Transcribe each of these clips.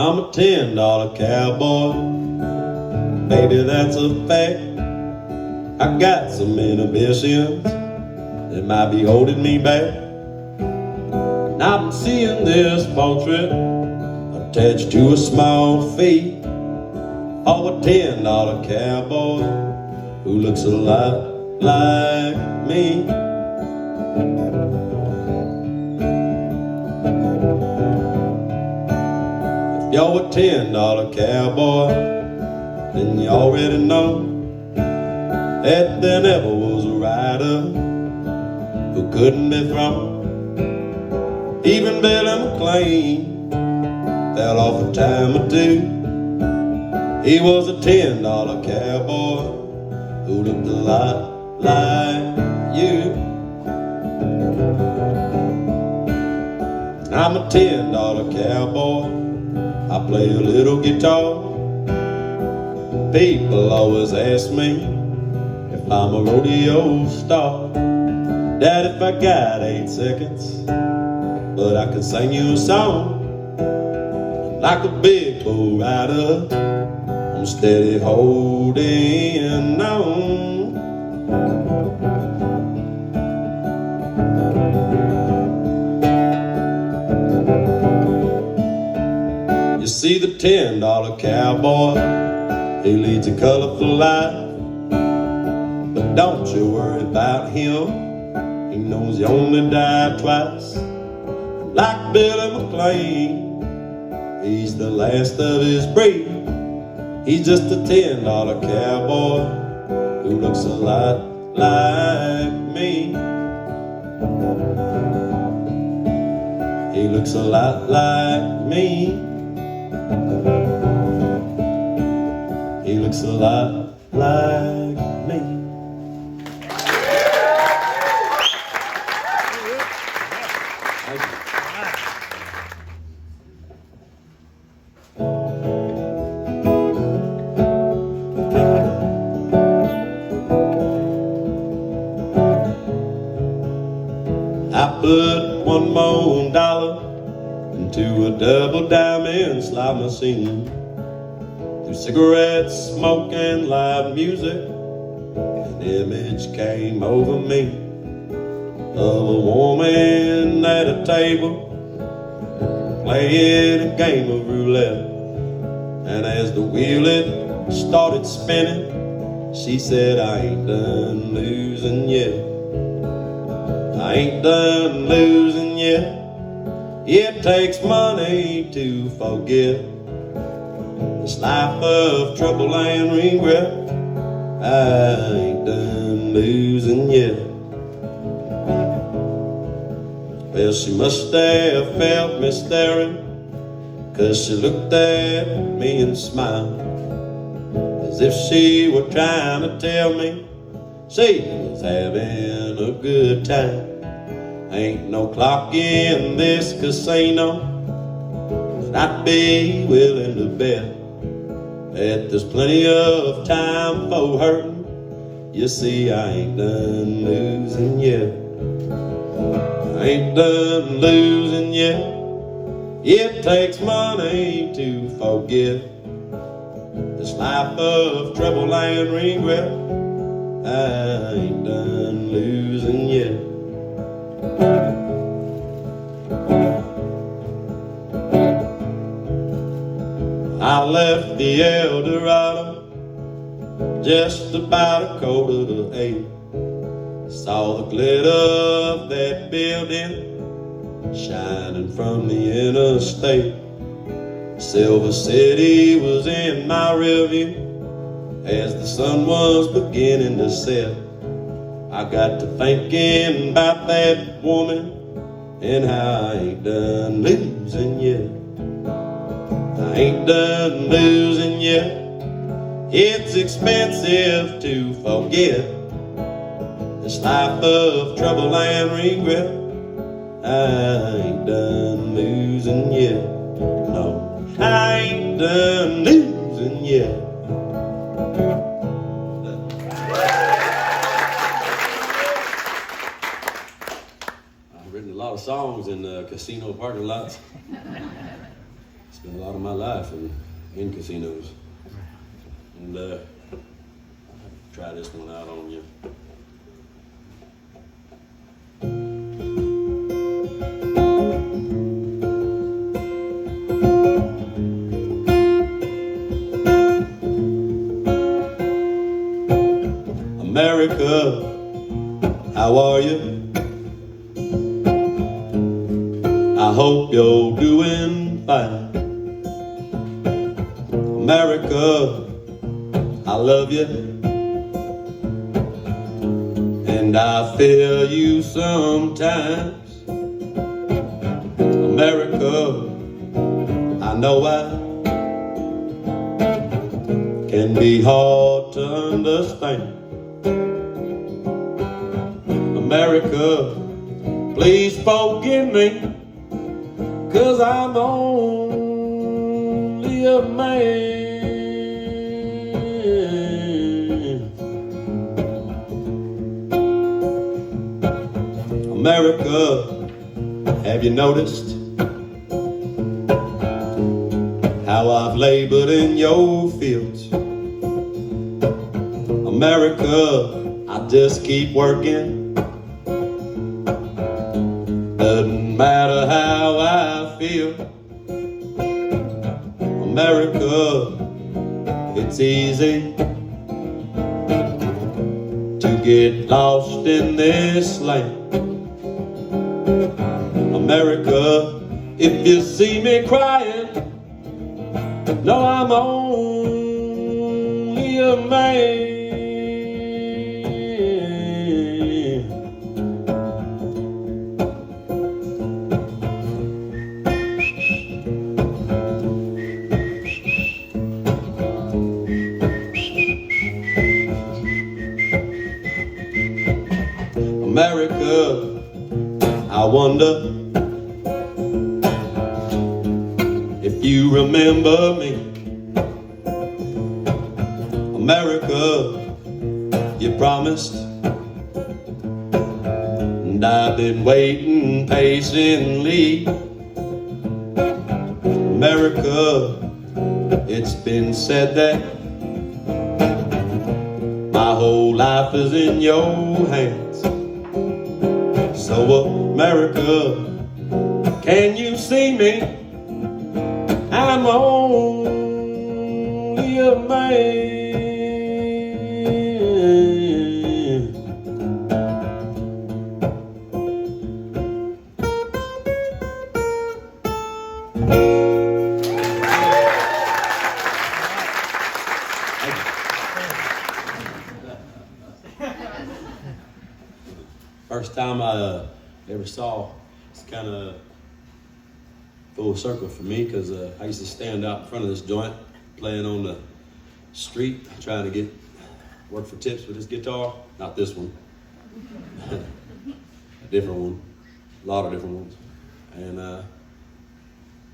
I'm a $10 cowboy, baby, that's a fact. I got some inhibitions that might be holding me back. And I've been seeing this portrait attached to a small fee of a $10 cowboy who looks a lot like me. If you're a $10 cowboy, then you already know that there never was a rider who couldn't be thrown. Even Billy McLean fell off a time or two. He was a $10 cowboy who looked a lot like you. I'm a $10 cowboy, I play a little guitar. People always ask me if I'm a rodeo star. Dad, if I got 8 seconds, but I can sing you a song. Like a big bull rider, I'm steady holding on. You see the $10 cowboy, he leads a colorful life. But don't you worry about him, he knows you only die twice. Like Billy McLean, he's the last of his breed. He's just a $10 cowboy who looks a lot like me. He looks a lot like me. He looks a lot like me. Thank you. I put one more dollar into a double diamond slot machine. Through cigarettes, smoke, and loud music, an image came over me of a woman at a table playing a game of roulette. And as the wheel it started spinning, she said, I ain't done losing yet. I ain't done losing yet. It takes money to forget this life of trouble and regret. I ain't done losing yet. Well, she must have felt me staring, 'cause she looked at me and smiled, as if she were trying to tell me she was having a good time. Ain't no clock in this casino, but I'd be willing to bet that there's plenty of time for hurting. You see, I ain't done losing yet. I ain't done losing yet. It takes money to forget this life of trouble and regret. I ain't done losing yet. I left the Eldorado just about a quarter to 8. Saw the glitter of that building shining from the interstate. Silver City was in my rearview as the sun was beginning to set. I got to thinking about that woman and how I ain't done losing yet. I ain't done losing yet. It's expensive to forget this life of trouble and regret. I ain't done losing yet. No, I ain't done losing yet. I've written a lot of songs in casino parking lots. spent a lot of my life in casinos. And I'll try this one out on you. America, how are you? I hope you're doing fine. America, I love you, and I feel you sometimes. America, I know I can be hard to understand. America, please forgive me, 'cause I'm only a man. America, have you noticed how I've labored in your fields? America, I just keep working. Doesn't matter how I feel. America, it's easy to get lost in this land. America, if you see me crying, know I'm only a man. America, I wonder if you remember me. America, you promised, and I've been waiting patiently. America, it's been said that my whole life is in your hands. So America, can you see me? I'm only a man. First time I ever saw, it's kind of full circle for me, because I used to stand out in front of this joint playing on the street trying to get work for tips with this guitar. Not this one, a different one, a lot of different ones. And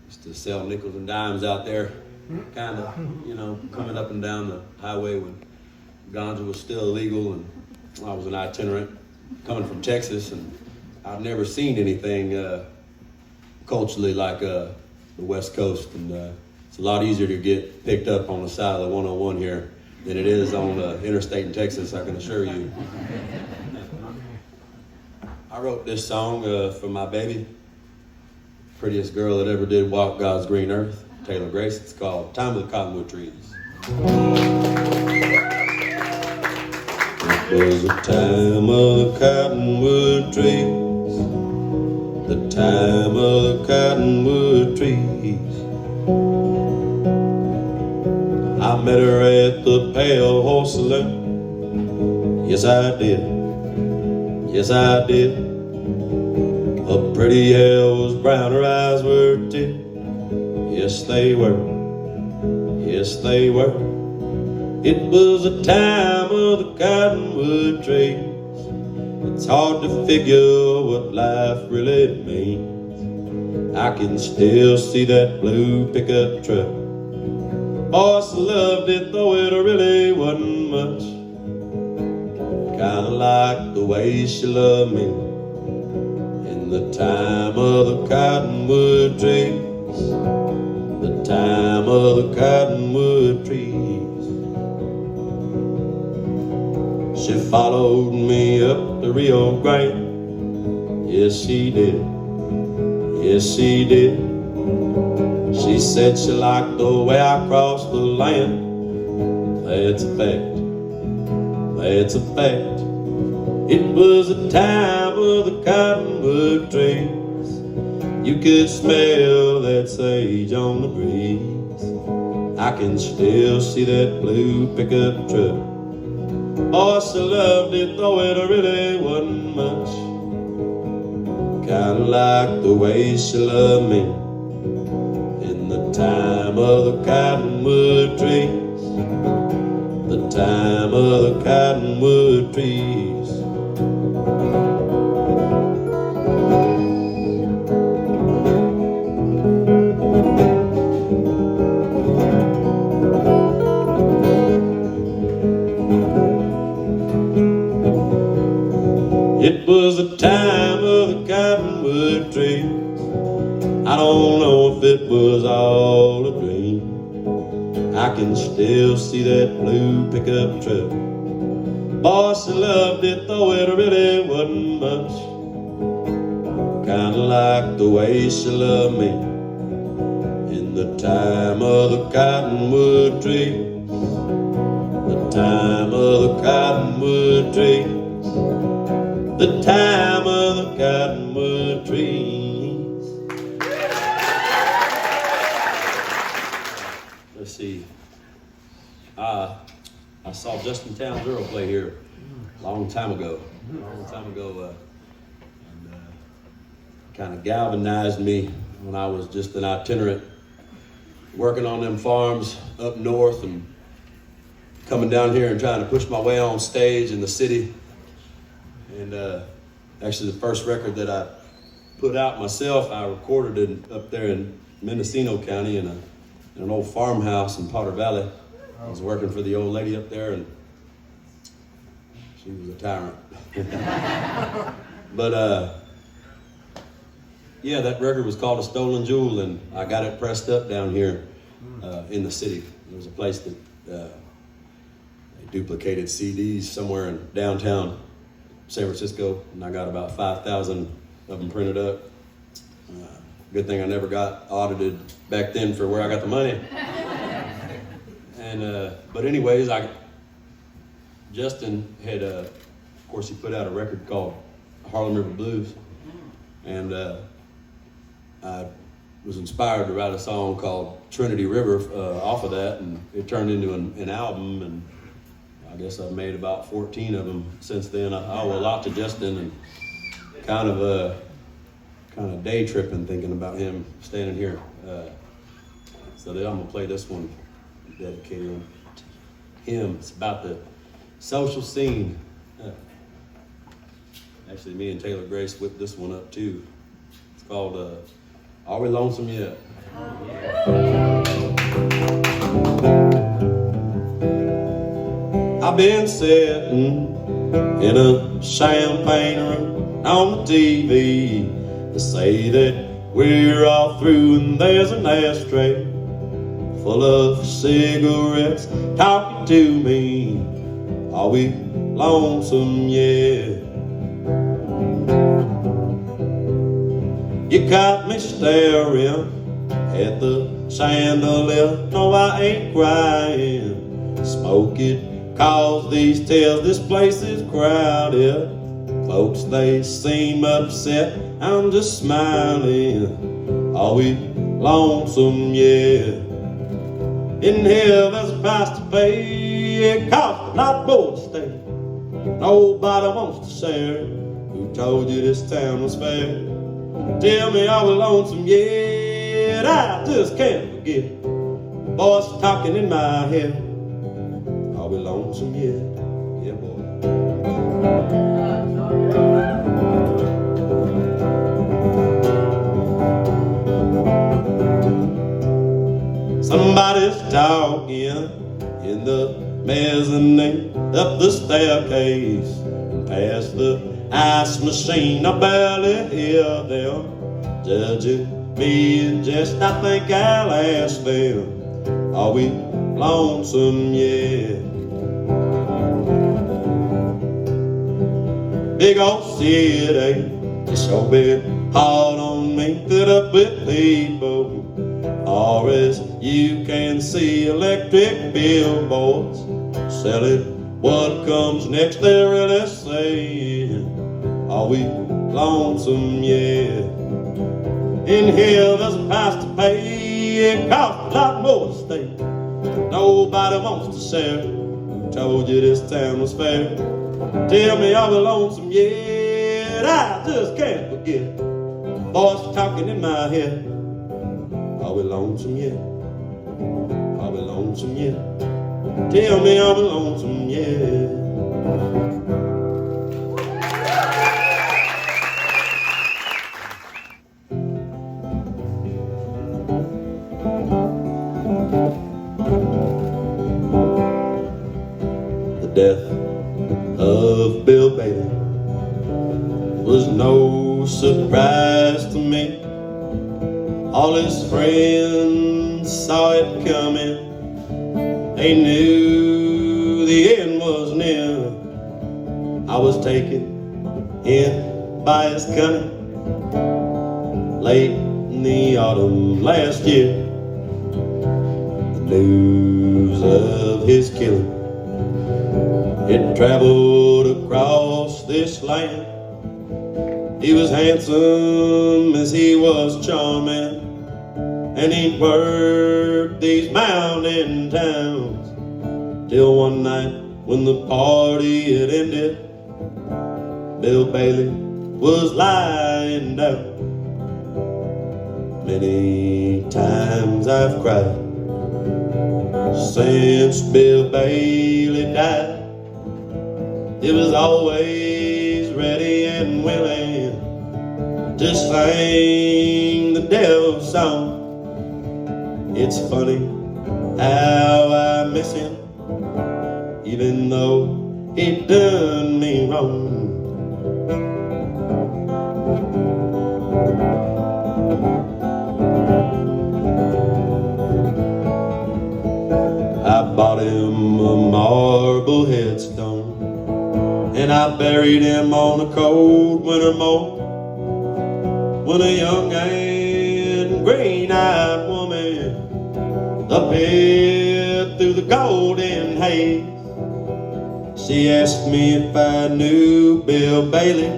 used to sell nickels and dimes out there, kind of, you know, coming up and down the highway when ganja was still illegal, and I was an itinerant coming from Texas, and I've never seen anything culturally like the West Coast, and it's a lot easier to get picked up on the side of the 101 here than it is on the interstate in Texas, I can assure you. I wrote this song for my baby, prettiest girl that ever did walk God's green earth, Taylor Grace. It's called Time of the Cottonwood Trees. It was a time of the cottonwood trees, the time of the cottonwood trees. I met her at the Pale Horse Saloon. Yes, I did. Yes, I did. Her pretty hair was brown, her eyes were too. Yes, they were. Yes, they were. It was a time of the cottonwood trees. It's hard to figure what life really means. I can still see that blue pickup truck. Boss loved it, though it really wasn't much. Kinda like the way she loved me in the time of the cottonwood trees. The time of the cottonwood trees. She followed me up the Rio Grande. Yes, she did. Yes, she did. She said she liked the way I crossed the land. That's a fact. That's a fact. It was the time of the cottonwood trees. You could smell that sage on the breeze. I can still see that blue pickup truck. Oh, she loved it, though it really wasn't much. Kinda like the way she loved me in the time of the cottonwood trees. The time of the cottonwood trees. It was the time of the cottonwood trees. I don't know if it was all a dream. I can still see that blue pickup truck. Boy, she loved it, though it really wasn't much. Kinda like the way she loved me in the time of the cottonwood trees. The time of the cottonwood trees. The time of the cottonwood trees. Let's see. I saw Justin Towns Earl play here a long time ago. And kind of galvanized me when I was just an itinerant, working on them farms up north and coming down here and trying to push my way on stage in the city. And actually the first record that I put out myself, I recorded it up there in Mendocino County in an old farmhouse in Potter Valley. I was working for the old lady up there, and she was a tyrant. But yeah, that record was called A Stolen Jewel, and I got it pressed up down here in the city. There was a place that they duplicated CDs somewhere in downtown San Francisco, and I got about 5,000 of them printed up. Good thing I never got audited back then for where I got the money. And but anyways, Justin had, of course, he put out a record called Harlem River Blues, and I was inspired to write a song called Trinity River off of that, and it turned into an album, and I guess I've made about 14 of them since then. I owe a lot to Justin, and kind of day tripping thinking about him standing here. So then I'm gonna play this one, dedicated to him. It's about the social scene. Actually, me and Taylor Grace whipped this one up too. It's called Are We Lonesome Yet? I've been sitting in a champagne room on the TV. They say that we're all through and there's an ashtray full of cigarettes talking to me. Are we lonesome yet? You got me staring at the chandelier. No, I ain't crying. Smoke it, cause these tales, this place is crowded. Folks, they seem upset, I'm just smiling. Are we lonesome yet? In hell there's a price to pay. It costs a lot more to stay. Nobody wants to share. Who told you this town was fair? Tell me, are we lonesome yet? I just can't forget the voice talking in my head. Are we lonesome yet? Yeah, boy. Somebody's talking in the mezzanine, up the staircase and past the ice machine. I barely hear them. judging me and just I think I'll ask them, are we lonesome yet? Big old city, it's so been hard on me, filled up with people. Or as you can see, electric billboards selling what comes next. They're really saying, are we lonesome yet? In here there's a price to pay, it costs a lot more to stay. Nobody wants to share. Who told you this town was fair? Tell me, are we lonesome yet? I just can't forget voice talking in my head. Are we lonesome yet? Are we lonesome yet? Tell me, are we lonesome yet? The death of Bill Bailey was no surprise to me. All his friends saw it coming. They knew the end was near. I was taken in by his cunning late in the autumn last year. The news of his killing, it traveled across this land. He was handsome as he was charming, and he'd worked these mountain towns till one night when the party had ended, Bill Bailey was lying down. Many times I've cried since Bill Bailey died. He was always ready and willing to sing the devil's song. It's funny how I miss him, even though he done me wrong. I bought him a marble headstone, and I buried him on a cold winter morn, when a young and green-eyed woman appeared through the golden haze. She asked me if I knew Bill Bailey.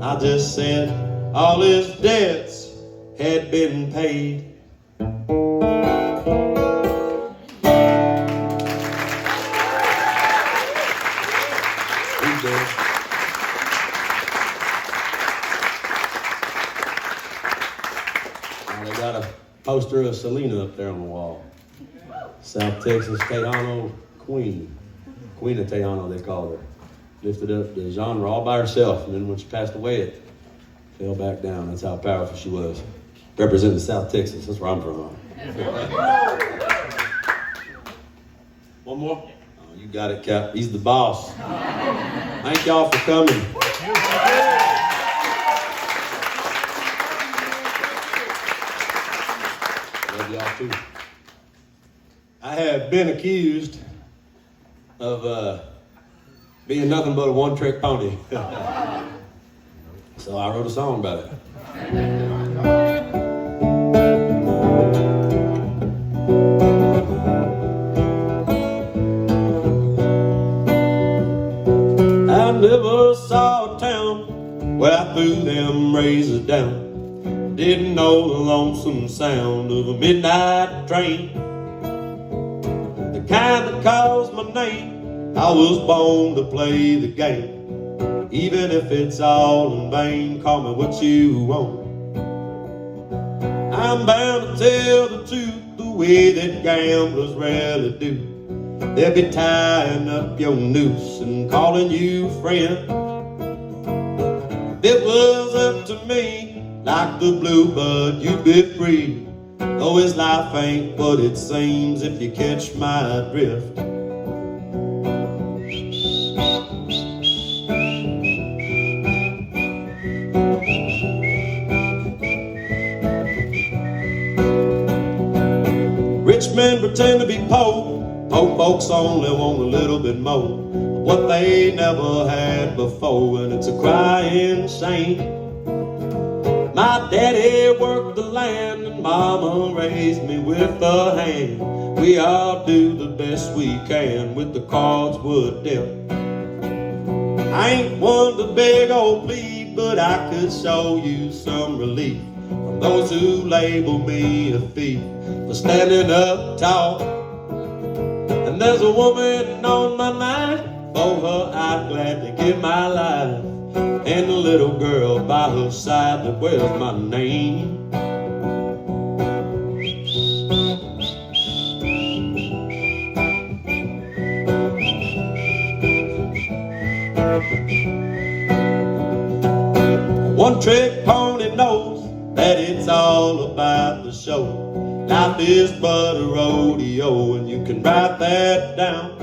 I just said all his debts had been paid. He's dead. Now they got a poster of Selena up there on the wall. South Texas Tejano Queen. Queen of Tejano, they called her. Lifted up the genre all by herself, and then when she passed away, it fell back down. That's how powerful she was. Representing South Texas, that's where I'm from. One more? Oh, you got it, Cap. He's the boss. Thank y'all for coming. Love y'all too. I have been accused of being nothing but a one-trick pony. So I wrote a song about it. I never saw a town where I threw them razors down. Didn't know the lonesome sound of a midnight train, the kind that calls my name. I was born to play the game, even if it's all in vain. Call me what you want. I'm bound to tell the truth, the way that gamblers rarely do. They'll be tying up your noose and calling you friend. If it was up to me, like the bluebird, you'd be free. Though his life ain't what it seems, if you catch my drift. men pretend to be poor. Poor folks only want a little bit more of what they never had before, and it's a crying shame. My daddy worked the land and mama raised me with a hand. We all do the best we can with the cards we're dealt. I ain't one to beg or plead, but I could show you some relief from those who label me a thief for standing up tall. And there's a woman on my mind, for her I'd gladly give my life, and a little girl by her side that wears my name. One trick pony knows that it's all about the show. Life is but a rodeo, and you can write that down.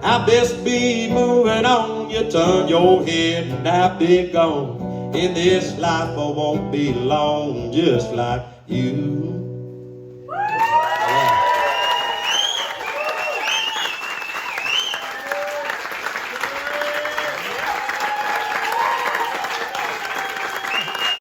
I best be moving on. You turn your head and I'll be gone. In this life I won't be long, just like you.